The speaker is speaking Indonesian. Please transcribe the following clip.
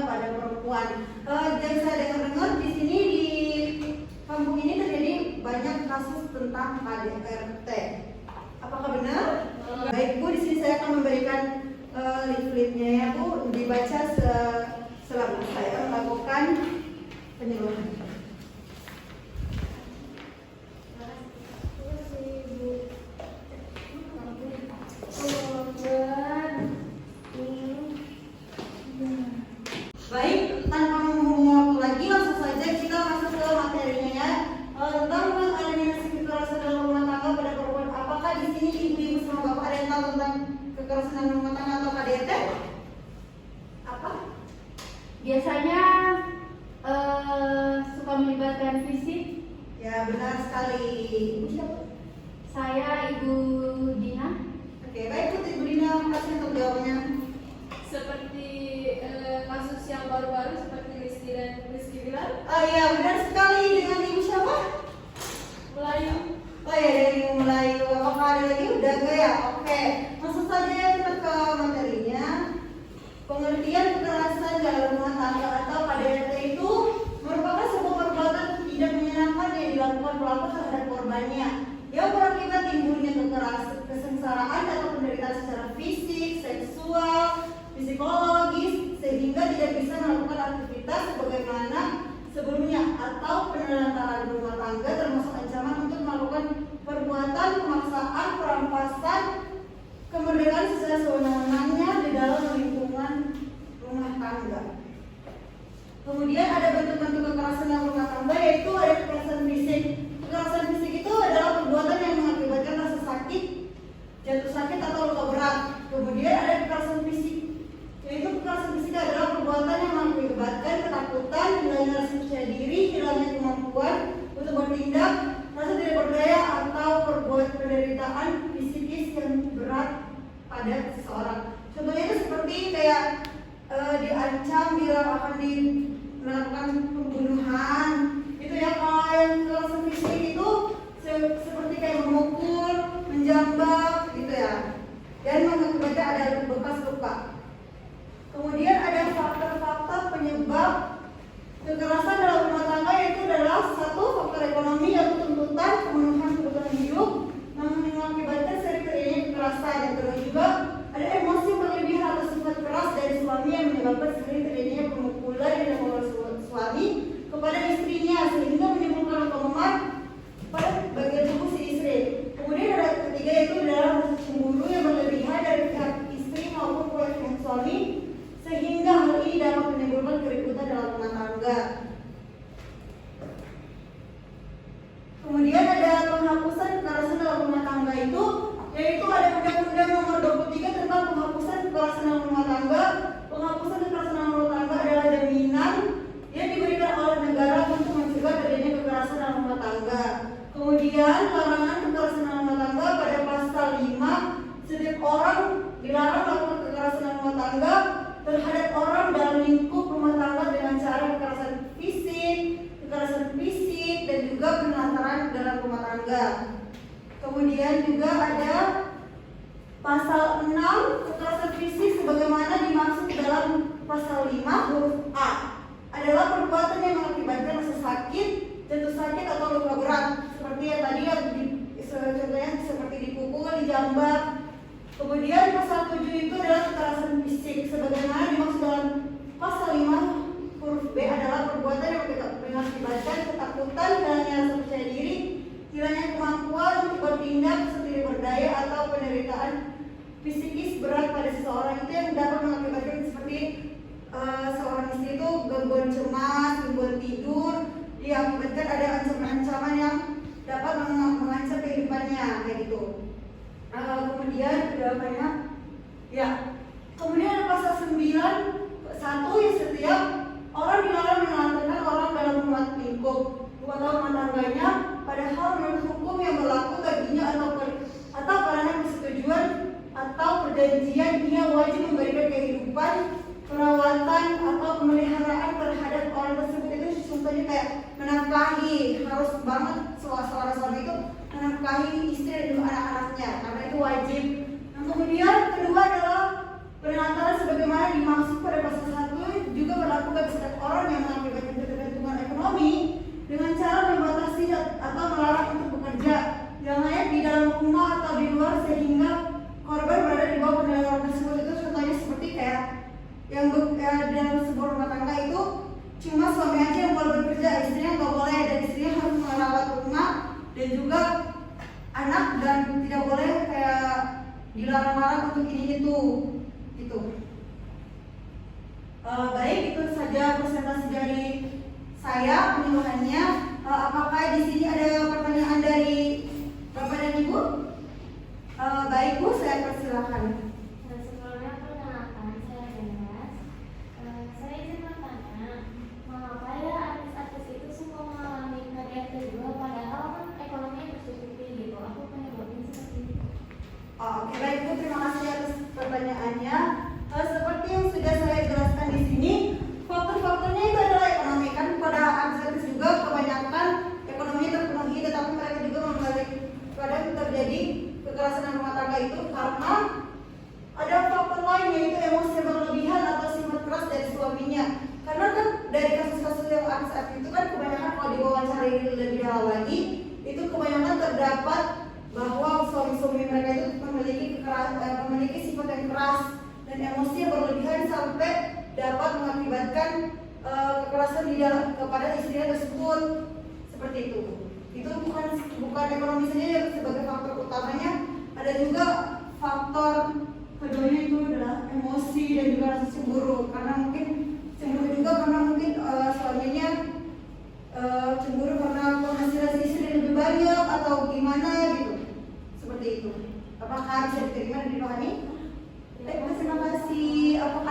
pada perempuan. Dan saya dengar di sini di kampung ini terjadi banyak kasus tentang KDRT. Apakah benar? Baik Bu, di sini saya akan memberikan leafletnya ya Bu, dibaca selama saya melakukan penyuluhan. Baik, tanpa membuang waktu lagi, langsung saja kita masuk ke materinya ya. Tentang eliminasi kekerasan dalam rumah tangga pada perempuan. Apakah di sini ibu-ibu sama bapak ada yang tahu tentang kekerasan dalam rumah tangga atau KDRT? Apa? Biasanya suka melibatkan fisik. Ya benar sekali. Ibu siapa? Saya Ibu Dina. Oke, baik Ibu Dina, makasih untuk jawabannya. Seperti kasus yang baru-baru seperti Rizky Bilar. Oh iya, benar sekali. Dengan ibu siapa? Melayu. Oh iya, dari ibu Melayu. Apakah ada lagi? Udah enggak ya? Oke, langsung saja kita ke materinya. Pengertian kekerasan dalam rumah tangga atau KDRT itu merupakan sebuah perbuatan tidak menyenangkan yang dilakukan pelaku terhadap korbannya yang berakibat timbulnya kekerasan, kesengsaraan atau penderitaan secara fisik, seksual, psikologis, sehingga tidak bisa melakukan aktivitas sebagaimana sebelumnya atau penelantaran rumah tangga, termasuk ancaman untuk melakukan perbuatan pemaksaan, perampasan kemerdekaan secara sewenang-wenangnya di dalam lingkungan rumah tangga. Kemudian ada bentuk-bentuk kekerasan dalam rumah tangga, yaitu ada kekerasan fisik. Kekerasan fisik itu adalah perbuatan yang mengakibatkan rasa sakit, jatuh sakit atau luka berat. Kemudian ada kekerasan fisik, yaitu kekerasan fisik adalah perbuatan yang mengakibatkan ketakutan, hilangnya rasa percaya diri, hilangnya kemampuan untuk bertindak, rasa tidak berdaya atau penderitaan psikis yang berat pada seseorang. Contohnya itu seperti kayak diancam bila akan melakukan pembunuhan. Itu ya. Kalau yang kekerasan fisik itu seperti kayak memukul, menjambak gitu ya, dan mengakibatkan ada bekas luka. Kemudian ada faktor-faktor penyebab kekerasan dalam rumah tangga, yaitu adalah satu, faktor ekonomi atau tuntutan pemenuhan kebutuhan hidup yang mengakibatkan sering terjadinya kekerasan. Yang kedua juga ada emosi berlebihan atau sifat keras dari suami yang menyebabkan sering terjadinya pemukulan yang dilakukan suami kepada istrinya sehingga menimbulkan luka memar pada bagian tubuh si istri. Kemudian ada ketiga, yaitu adalah rasa cemburu yang berlebihan dari pihak istri maupun pihak suami, sehingga hal ini dapat menimbulkan keributan dalam rumah tangga. Kemudian ada penghapusan kekerasan dalam rumah tangga itu, yaitu ada Undang-Undang Nomor 23 tentang penghapusan kekerasan dalam rumah tangga. Penghapusan kekerasan dalam rumah tangga adalah jaminan yang diberikan oleh negara untuk mencegah terjadinya kekerasan dalam rumah tangga. Kemudian larangan kekerasan dalam rumah tangga pada pasal 5, setiap orang dilarang melakukan kekerasan dalam rumah tangga terhadap orang dalam lingkup rumah tangga dengan cara kekerasan fisik dan juga penelantaran dalam rumah tangga. Kemudian juga ada pasal 6, kekerasan fisik sebagaimana dimaksud dalam pasal 5 huruf A adalah perbuatan yang mengakibatkan rasa sakit, jatuh sakit atau luka berat, seperti yang tadi yang contohnya seperti dipukul, dijambak. Kemudian pasal 7 itu adalah kekerasan fisik sebagaimana dimaksud dalam pasal 5 huruf B adalah perbuatan yang mengakibatkan ketakutan, hilangnya rasa percaya diri, hilangnya kemampuan untuk bertindak, tidak berdaya atau penderitaan psikis berat pada seseorang. Itu yang dapat mengakibatkan seperti seorang istri itu gangguan cemas, gangguan tidur, diakibatkan ada ancaman-ancaman yang dapat mengancam kehidupannya kayak gitu. Kemudian banyak ya. Kemudian ada pasal 9 1 yang setiap orang dilarang menelantarkan orang dalam rumah lingkup rumah tangganya, padahal menurut hukum yang berlaku baginya atau karena persetujuan atau perjanjian dia wajib memberikan kehidupan, perawatan atau pemeliharaan terhadap orang tersebut. Itu contohnya kayak menafkahi, harus banget seorang suami itu menafkahi istri dan juga anak-anaknya, karena itu wajib. Kemudian kedua adalah penelantaran sebagaimana dimaksud pada pasal 1 juga berlaku dalam sebuah rumah tangga itu cuma suami aja yang boleh bekerja, istrinya nggak boleh, dan istrinya harus merawat rumah dan juga anak, dan tidak boleh kayak dilarang-larang untuk ini itu gitu. Baik, itu saja presentasi dari saya penyuluhannya. Apakah di sini ada pertanyaan dari Bapak dan Ibu? Baik Bu, saya persilakan. Sebelumnya perkenalkan, saya Denas. Saya ingin bertanya, mengapa ya artis-artis itu semua mengalami karier kedua padahal kan ekonominya tercukupi gitu? Aku penyebabnya seperti itu. Oke, baik Bu, terima kasih atas pertanyaannya. Seperti yang sudah saya jelaskan di sini, faktor-faktornya itu adalah ekonomi. Kan pada artis juga kebanyakan ekonominya terpenuhi, tetapi mereka juga membalik pada terjadi kekerasan dalam rumah tangga itu karena ada faktor lain, yaitu emosi berlebihan atau sifat keras dari suaminya. Karena kan dari kasus-kasus yang artis-artis itu kan kebanyakan kalau diwawancarai lebih dalam lagi, itu kebanyakan terdapat bahwa suami-suami mereka itu memiliki sifat yang keras dan emosi yang berlebihan sampai dapat mengakibatkan kekerasan kepada istrinya tersebut, seperti itu. Itu bukan ekonomi saja sebagai faktor utamanya, ada juga faktor keduanya itu adalah emosi dan juga rasa cemburu, karena mungkin cemburu juga karena mungkin suaminya cemburu karena penghasilan istri lebih banyak atau gimana gitu, seperti itu. Apakah bisa diterima dan dipahami? Baik, terima kasih. Apakah